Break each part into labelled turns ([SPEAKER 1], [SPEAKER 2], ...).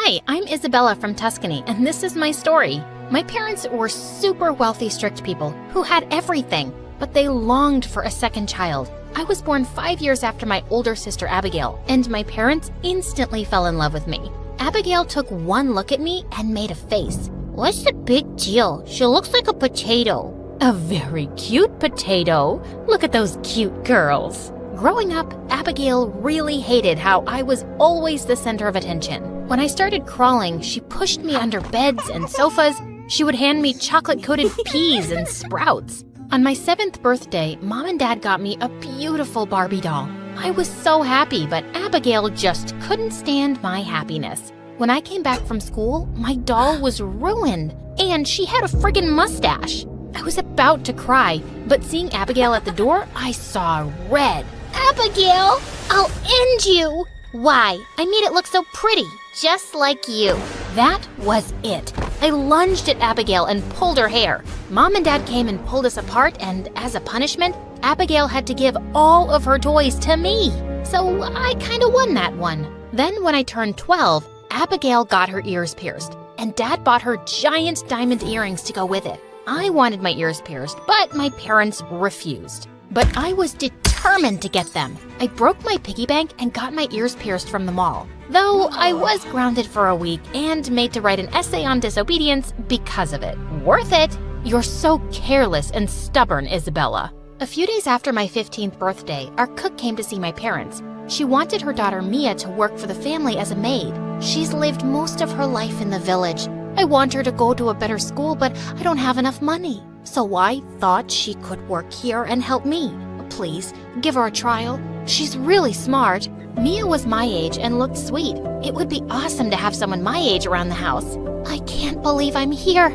[SPEAKER 1] Hi, I'm Isabella from Tuscany, and this is my story. My parents were super wealthy, strict people who had everything, but they longed for a second child. I was born 5 years after my older sister Abigail, and my parents instantly fell in love with me. Abigail took one look at me and made a face.
[SPEAKER 2] What's the big deal? She looks like a potato.
[SPEAKER 1] A very cute potato. Look at those cute girls. Growing up, Abigail really hated how I was always the center of attention. When I started crawling, she pushed me under beds and sofas. She would hand me chocolate-coated peas and sprouts. On my 7th birthday, Mom and Dad got me a beautiful Barbie doll. I was so happy, but Abigail just couldn't stand my happiness. When I came back from school, my doll was ruined, and she had a friggin' mustache. I was about to cry, but seeing Abigail at the door, I saw red.
[SPEAKER 2] Abigail, I'll end you. Why? I made it look so pretty, just like you.
[SPEAKER 1] That was it. I lunged at Abigail and pulled her hair. Mom and Dad came and pulled us apart, and as a punishment, Abigail had to give all of her toys to me. So I kinda won that one. Then when I turned 12, Abigail got her ears pierced, and Dad bought her giant diamond earrings to go with it. I wanted my ears pierced, but my parents refused. But I was determined to get them. I broke my piggy bank and got my ears pierced from the mall. Though I was grounded for a week and made to write an essay on disobedience because of it. Worth it! You're so careless and stubborn, Isabella. A few days after my 15th birthday, our cook came to see my parents. She wanted her daughter Mia to work for the family as a maid. She's lived most of her life in the village. I want her to go to a better school, but I don't have enough money. So I thought she could work here and help me. Please, give her a trial. She's really smart. Mia was my age and looked sweet. It would be awesome to have someone my age around the house. I can't believe I'm here.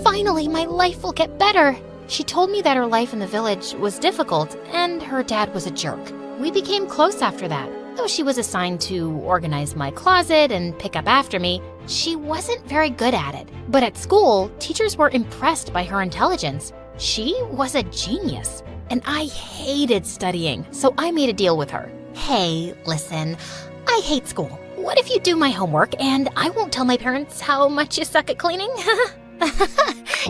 [SPEAKER 1] Finally, my life will get better. She told me that her life in the village was difficult and her dad was a jerk. We became close after that. Though she was assigned to organize my closet and pick up after me, she wasn't very good at it. But at school, teachers were impressed by her intelligence. She was a genius. And I hated studying, so I made a deal with her. Hey, listen, I hate school. What if you do my homework and I won't tell my parents how much you suck at cleaning?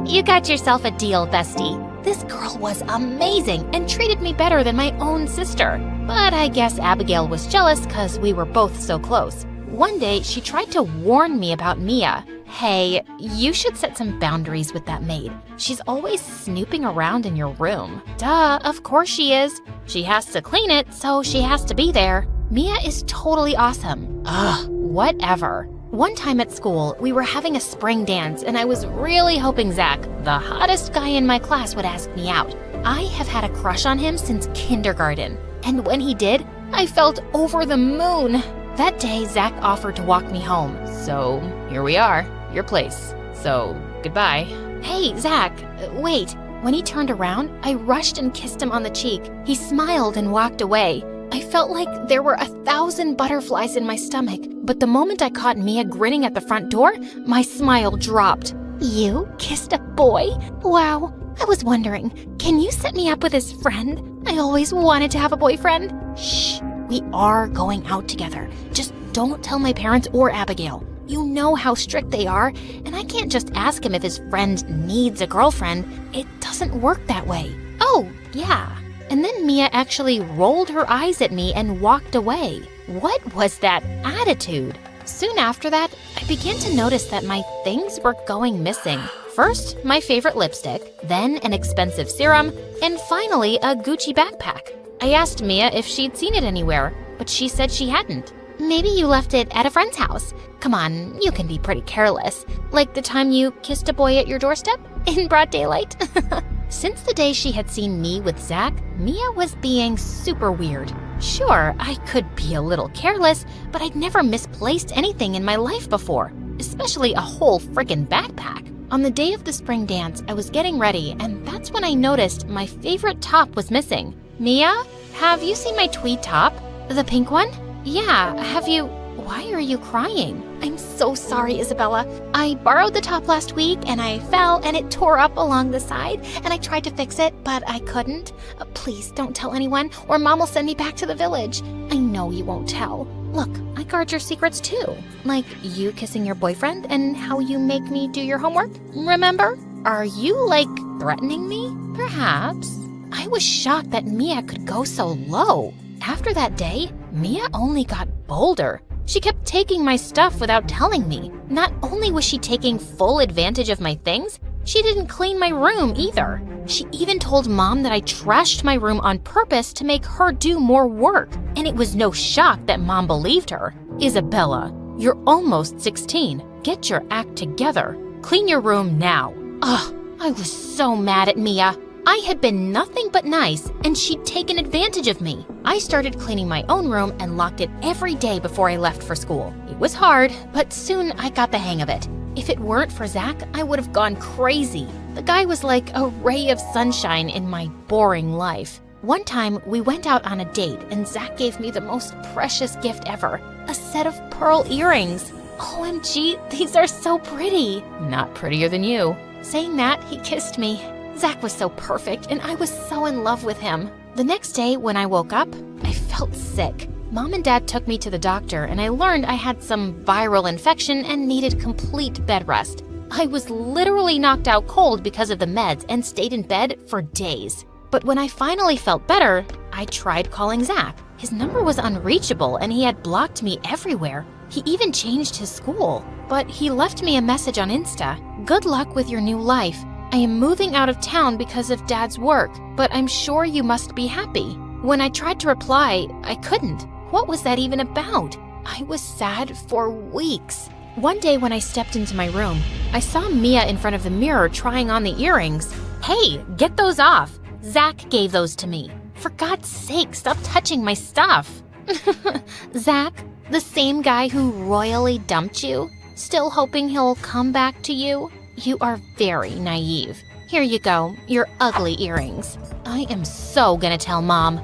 [SPEAKER 1] You got yourself a deal, bestie. This girl was amazing and treated me better than my own sister. But I guess Abigail was jealous because we were both so close. One day, she tried to warn me about Mia. Hey, you should set some boundaries with that maid. She's always snooping around in your room. Duh, of course she is. She has to clean it, so she has to be there. Mia is totally awesome. Ugh, whatever. One time at school, we were having a spring dance, and I was really hoping Zach, the hottest guy in my class, would ask me out. I have had a crush on him since kindergarten, and when he did, I felt over the moon. That day, Zach offered to walk me home, so here we are, your place. So, goodbye. Hey, Zach, wait. When he turned around, I rushed and kissed him on the cheek. He smiled and walked away. I felt like there were 1,000 butterflies in my stomach, but the moment I caught Mia grinning at the front door, my smile dropped. You kissed a boy? Wow. I was wondering, can you set me up with his friend? I always wanted to have a boyfriend. Shh, we are going out together. Just don't tell my parents or Abigail. You know how strict they are, and I can't just ask him if his friend needs a girlfriend. It doesn't work that way. Oh, yeah. And then Mia actually rolled her eyes at me and walked away. What was that attitude? Soon after that, I began to notice that my things were going missing. First, my favorite lipstick, then an expensive serum, and finally a Gucci backpack. I asked Mia if she'd seen it anywhere, but she said she hadn't. Maybe you left it at a friend's house. Come on, you can be pretty careless. Like the time you kissed a boy at your doorstep in broad daylight. Since the day she had seen me with Zach, Mia was being super weird. Sure, I could be a little careless, but I'd never misplaced anything in my life before, especially a whole frickin' backpack. On the day of the spring dance, I was getting ready, and that's when I noticed my favorite top was missing. Mia, have you seen my tweed top? The pink one? Yeah, have you... Why are you crying? I'm so sorry, Isabella. I borrowed the top last week and I fell and it tore up along the side and I tried to fix it, but I couldn't. Please don't tell anyone or Mom will send me back to the village. I know you won't tell. Look, I guard your secrets too. Like you kissing your boyfriend and how you make me do your homework. Remember? Are you, like, threatening me? Perhaps. I was shocked that Mia could go so low. After that day, Mia only got bolder. She kept taking my stuff without telling me. Not only was she taking full advantage of my things, she didn't clean my room either. She even told Mom that I trashed my room on purpose to make her do more work. And it was no shock that Mom believed her. Isabella, you're almost 16. Get your act together. Clean your room now. Ugh, I was so mad at Mia. I had been nothing but nice, and she'd taken advantage of me. I started cleaning my own room and locked it every day before I left for school. It was hard, but soon I got the hang of it. If it weren't for Zach, I would have gone crazy. The guy was like a ray of sunshine in my boring life. One time, we went out on a date, and Zach gave me the most precious gift ever, a set of pearl earrings. OMG, these are so pretty. Not prettier than you. Saying that, he kissed me. Zach was so perfect, and I was so in love with him. The next day, when I woke up, I felt sick. Mom and Dad took me to the doctor, and I learned I had some viral infection and needed complete bed rest. I was literally knocked out cold because of the meds and stayed in bed for days. But when I finally felt better, I tried calling Zach. His number was unreachable, and he had blocked me everywhere. He even changed his school. But he left me a message on Insta. Good luck with your new life. I am moving out of town because of Dad's work, but I'm sure you must be happy. When I tried to reply, I couldn't. What was that even about? I was sad for weeks. One day when I stepped into my room, I saw Mia in front of the mirror trying on the earrings. Hey, get those off. Zach gave those to me. For God's sake, stop touching my stuff. Zach, the same guy who royally dumped you, still hoping he'll come back to you? You are very naive. Here you go, your ugly earrings. I am so gonna tell Mom.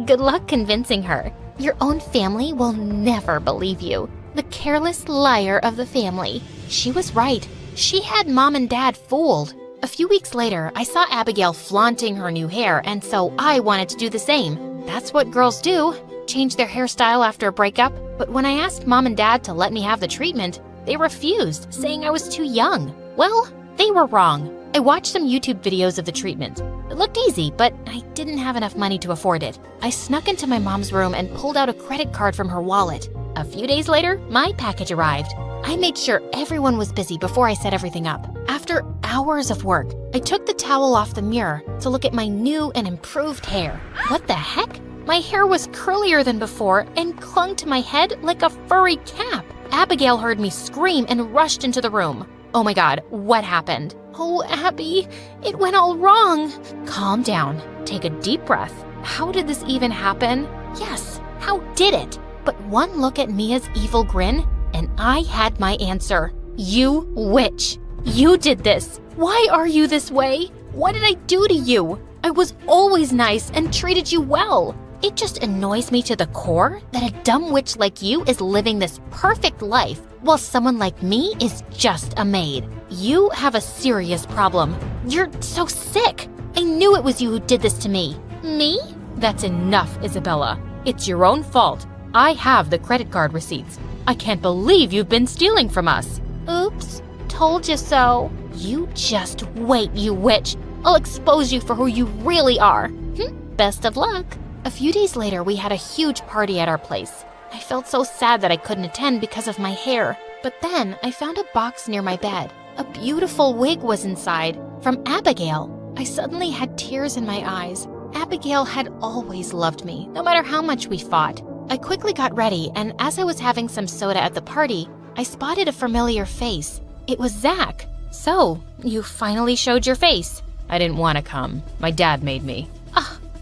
[SPEAKER 1] Good luck convincing her. Your own family will never believe you. The careless liar of the family. She was right. She had Mom and Dad fooled. A few weeks later, I saw Abigail flaunting her new hair, and so I wanted to do the same. That's what girls do, change their hairstyle after a breakup. But when I asked Mom and Dad to let me have the treatment, they refused, saying I was too young. Well, they were wrong. I watched some YouTube videos of the treatment. It looked easy, but I didn't have enough money to afford it. I snuck into my mom's room and pulled out a credit card from her wallet. A few days later, my package arrived. I made sure everyone was busy before I set everything up. After hours of work, I took the towel off the mirror to look at my new and improved hair. What the heck? My hair was curlier than before and clung to my head like a furry cap. Abigail heard me scream and rushed into the room. Oh my God, what happened? Oh, Abby, it went all wrong. Calm down. Take a deep breath. How did this even happen? Yes, how did it? But one look at Mia's evil grin, and I had my answer. You witch. You did this. Why are you this way? What did I do to you? I was always nice and treated you well. It just annoys me to the core that a dumb witch like you is living this perfect life while someone like me is just a maid. You have a serious problem. You're so sick. I knew it was you who did this to me. Me? That's enough, Isabella. It's your own fault. I have the credit card receipts. I can't believe you've been stealing from us. Oops, told you so. You just wait, you witch. I'll expose you for who you really are. Best of luck. A few days later, we had a huge party at our place. I felt so sad that I couldn't attend because of my hair. But then I found a box near my bed. A beautiful wig was inside, from Abigail. I suddenly had tears in my eyes. Abigail had always loved me, no matter how much we fought. I quickly got ready, and as I was having some soda at the party, I spotted a familiar face. It was Zach. So, you finally showed your face. I didn't want to come. My dad made me.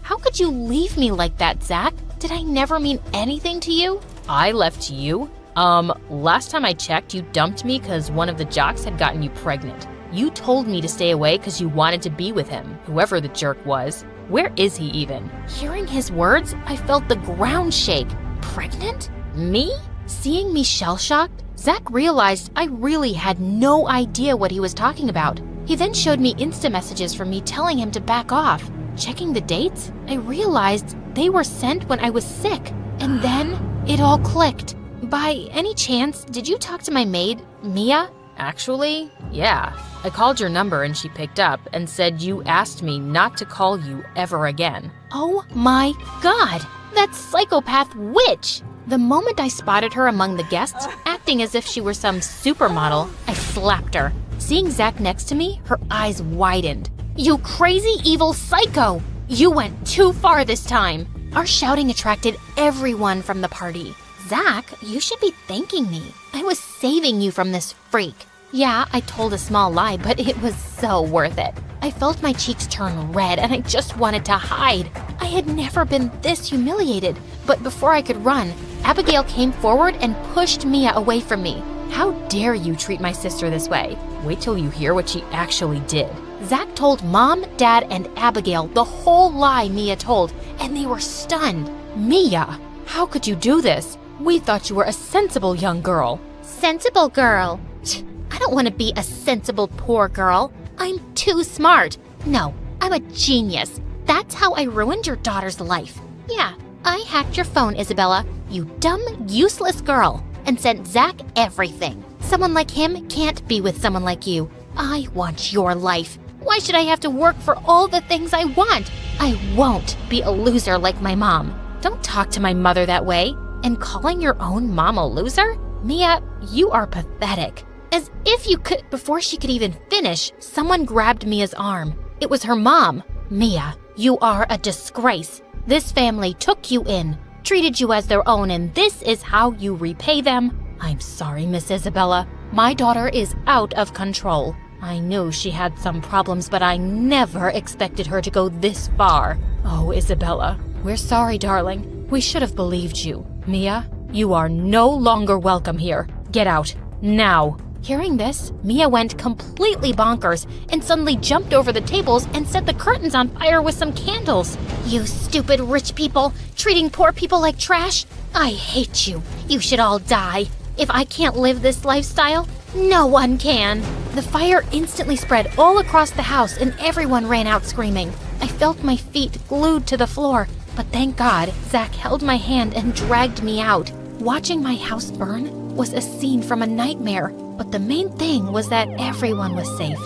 [SPEAKER 1] How could you leave me like that, Zach? Did I never mean anything to you? I left you? Last time I checked, you dumped me because one of the jocks had gotten you pregnant. You told me to stay away because you wanted to be with him, whoever the jerk was. Where is he even? Hearing his words, I felt the ground shake. Pregnant? Me? Seeing me shell-shocked, Zach realized I really had no idea what he was talking about. He then showed me Insta messages from me telling him to back off. Checking the dates, I realized they were sent when I was sick. And then It all clicked. By any chance, did you talk to my maid, Mia? Actually, yeah. I called your number and she picked up and said you asked me not to call you ever again. Oh my God! That psychopath witch! The moment I spotted her among the guests, acting as if she were some supermodel, I slapped her. Seeing Zach next to me, her eyes widened. You crazy evil psycho! You went too far this time! Our shouting attracted everyone from the party. Zach, you should be thanking me. I was saving you from this freak. Yeah, I told a small lie, but it was so worth it. I felt my cheeks turn red and I just wanted to hide. I had never been this humiliated, but before I could run, Abigail came forward and pushed Mia away from me. How dare you treat my sister this way? Wait till you hear what she actually did. Zach told Mom, Dad, and Abigail the whole lie Mia told, and they were stunned. Mia, how could you do this? We thought you were a sensible young girl.
[SPEAKER 2] Sensible girl? I don't want to be a sensible poor girl. I'm too smart. No, I'm a genius. That's how I ruined your daughter's life. Yeah, I hacked your phone, Isabella, you dumb, useless girl, and sent Zach everything. Someone like him can't be with someone like you. I want your life. Why should I have to work for all the things I want? I won't be a loser like my mom. Don't talk to my mother that way. And calling your own mom a loser? Mia, you are pathetic. As if you could. Before she could even finish, someone grabbed Mia's arm. It was her mom. Mia, you are a disgrace. This family took you in, treated you as their own, and this is how you repay them? I'm sorry, Miss Isabella. My daughter is out of control. I knew she had some problems, but I never expected her to go this far. Oh, Isabella, we're sorry, darling. We should have believed you. Mia, you are no longer welcome here. Get out, now. Hearing this, Mia went completely bonkers and suddenly jumped over the tables and set the curtains on fire with some candles. You stupid rich people, treating poor people like trash. I hate you. You should all die. If I can't live this lifestyle, no one can. The fire instantly spread all across the house and everyone ran out screaming. I felt my feet glued to the floor, but thank God, Zach held my hand and dragged me out. Watching my house burn was a scene from a nightmare, but the main thing was that everyone was safe.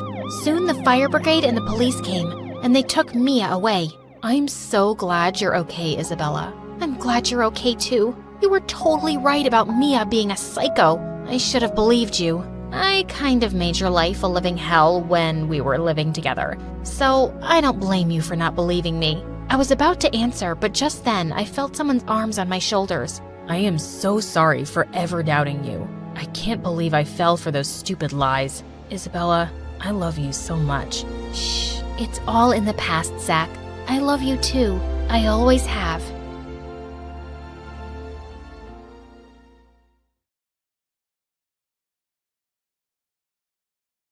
[SPEAKER 2] Soon the fire brigade and the police came, and they took Mia away. I'm so glad you're okay, Isabella. I'm glad you're okay too. You were totally right about Mia being a psycho. I should have believed you. I kind of made your life a living hell when we were living together, so I don't blame you for not believing me. I was about to answer, but just then I felt someone's arms on my shoulders. I am so sorry for ever doubting you. I can't believe I fell for those stupid lies. Isabella, I love you so much. Shh, it's all in the past, Zach. I love you too. I always have.